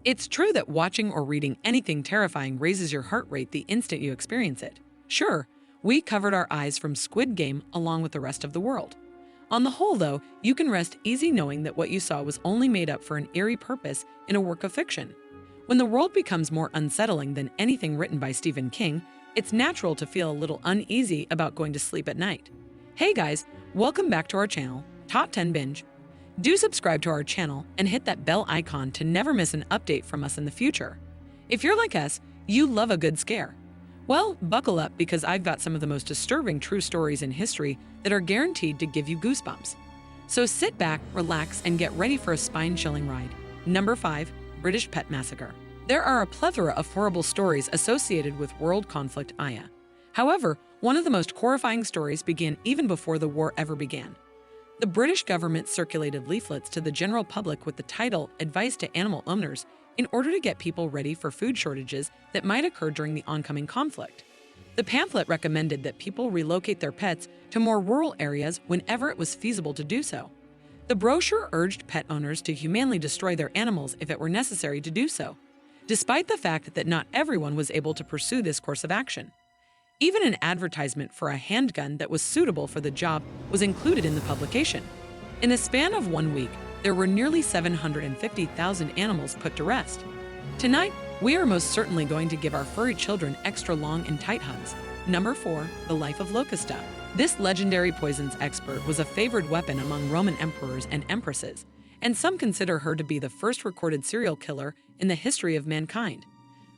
It's true that watching or reading anything terrifying raises your heart rate the instant you experience it. Sure, we covered our eyes from Squid Game along with the rest of the world. On the whole, though, you can rest easy knowing that what you saw was only made up for an eerie purpose in a work of fiction. When the world becomes more unsettling than anything written by Stephen King, it's natural to feel a little uneasy about going to sleep at night. Hey guys, welcome back to our channel, Top 10 Binge. Do subscribe to our channel and hit that bell icon to never miss an update from us in the future. If you're like us, you love a good scare. Well, buckle up because I've got some of the most disturbing true stories in history that are guaranteed to give you goosebumps. So sit back, relax, and get ready for a spine-chilling ride. Number 5. British Pet Massacre. There are a plethora of horrible stories associated with world conflict IA. However, one of the most horrifying stories began even before the war ever began. The British government circulated leaflets to the general public with the title Advice to Animal Owners in order to get people ready for food shortages that might occur during the oncoming conflict. The pamphlet recommended that people relocate their pets to more rural areas whenever it was feasible to do so. The brochure urged pet owners to humanely destroy their animals if it were necessary to do so, despite the fact that not everyone was able to pursue this course of action. Even an advertisement for a handgun that was suitable for the job was included in the publication. In the span of 1 week, there were nearly 750,000 animals put to rest. Tonight, we are most certainly going to give our furry children extra long and tight hugs. Number 4. The Life of Locusta. This legendary poisons expert was a favored weapon among Roman emperors and empresses, and some consider her to be the first recorded serial killer in the history of mankind.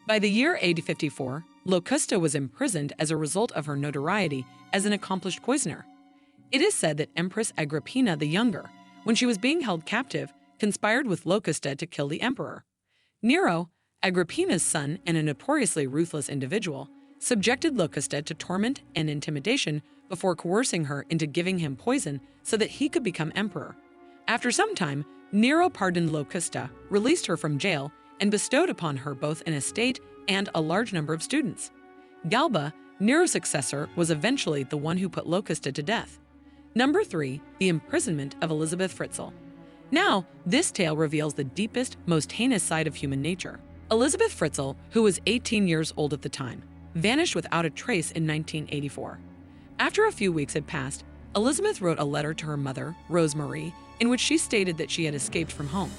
By the year AD 54, Locusta was imprisoned as a result of her notoriety as an accomplished poisoner. It is said that Empress Agrippina the Younger, when she was being held captive, conspired with Locusta to kill the emperor. Nero, Agrippina's son and a notoriously ruthless individual, subjected Locusta to torment and intimidation before coercing her into giving him poison so that he could become emperor. After some time, Nero pardoned Locusta, released her from jail, and bestowed upon her both an estate and a large number of students. Galba, Nero's successor, was eventually the one who put Locusta to death. Number 3. The imprisonment of Elizabeth Fritzl. Now, this tale reveals the deepest, most heinous side of human nature. Elizabeth Fritzl, who was 18 years old at the time, vanished without a trace in 1984. After a few weeks had passed, Elizabeth wrote a letter to her mother, Rosemarie, in which she stated that she had escaped from home.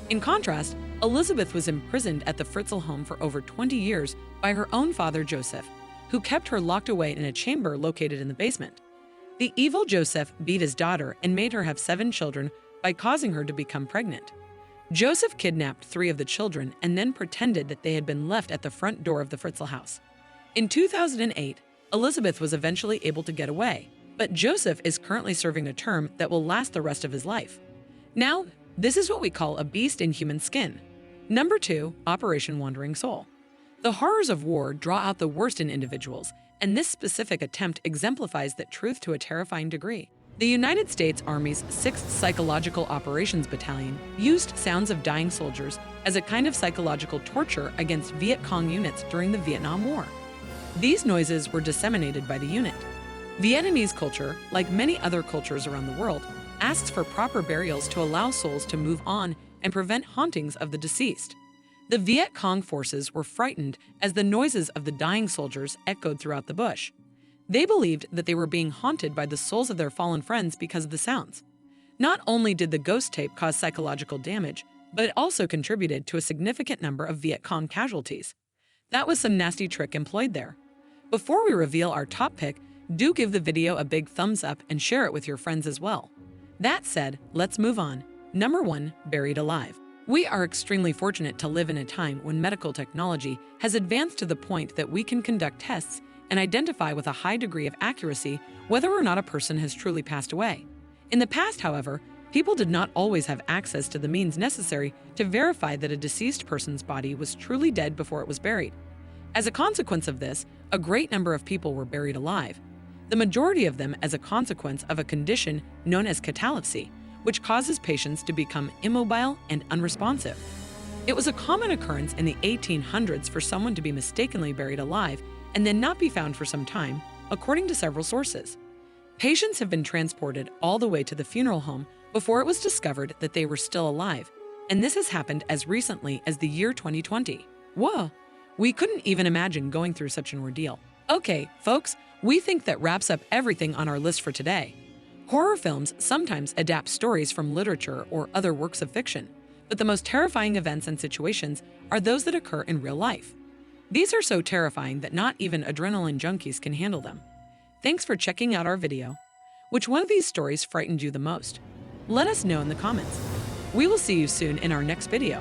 In contrast, Elizabeth was imprisoned at the Fritzl home for over 20 years by her own father, Joseph, who kept her locked away in a chamber located in the basement. The evil Joseph beat his daughter and made her have 7 children by causing her to become pregnant. Joseph kidnapped 3 of the children and then pretended that they had been left at the front door of the Fritzl house. In 2008, Elizabeth was eventually able to get away, but Joseph is currently serving a term that will last the rest of his life. Now, this is what we call a beast in human skin. Number 2. Operation Wandering Soul. The horrors of war draw out the worst in individuals, and this specific attempt exemplifies that truth to a terrifying degree. The United States Army's 6th Psychological Operations Battalion used sounds of dying soldiers as a kind of psychological torture against Viet Cong units during the Vietnam War. These noises were disseminated by the unit. Vietnamese culture, like many other cultures around the world, asks for proper burials to allow souls to move on and prevent hauntings of the deceased. The Viet Cong forces were frightened as the noises of the dying soldiers echoed throughout the bush. They believed that they were being haunted by the souls of their fallen friends because of the sounds. Not only did the ghost tape cause psychological damage, but it also contributed to a significant number of Viet Cong casualties. That was some nasty trick employed there. Before we reveal our top pick, do give the video a big thumbs up and share it with your friends as well. That said, let's move on. Number 1. Buried alive. We are extremely fortunate to live in a time when medical technology has advanced to the point that we can conduct tests and identify with a high degree of accuracy whether or not a person has truly passed away. In the past, however, people did not always have access to the means necessary to verify that a deceased person's body was truly dead before it was buried. As a consequence of this, a great number of people were buried alive, the majority of them as a consequence of a condition known as catalepsy, which causes patients to become immobile and unresponsive. It was a common occurrence in the 1800s for someone to be mistakenly buried alive and then not be found for some time, according to several sources. Patients have been transported all the way to the funeral home before it was discovered that they were still alive, and this has happened as recently as the year 2020. Whoa, we couldn't even imagine going through such an ordeal. Okay, folks, we think that wraps up everything on our list for today. Horror films sometimes adapt stories from literature or other works of fiction, but the most terrifying events and situations are those that occur in real life. These are so terrifying that not even adrenaline junkies can handle them. Thanks for checking out our video. Which one of these stories frightened you the most? Let us know in the comments. We will see you soon in our next video.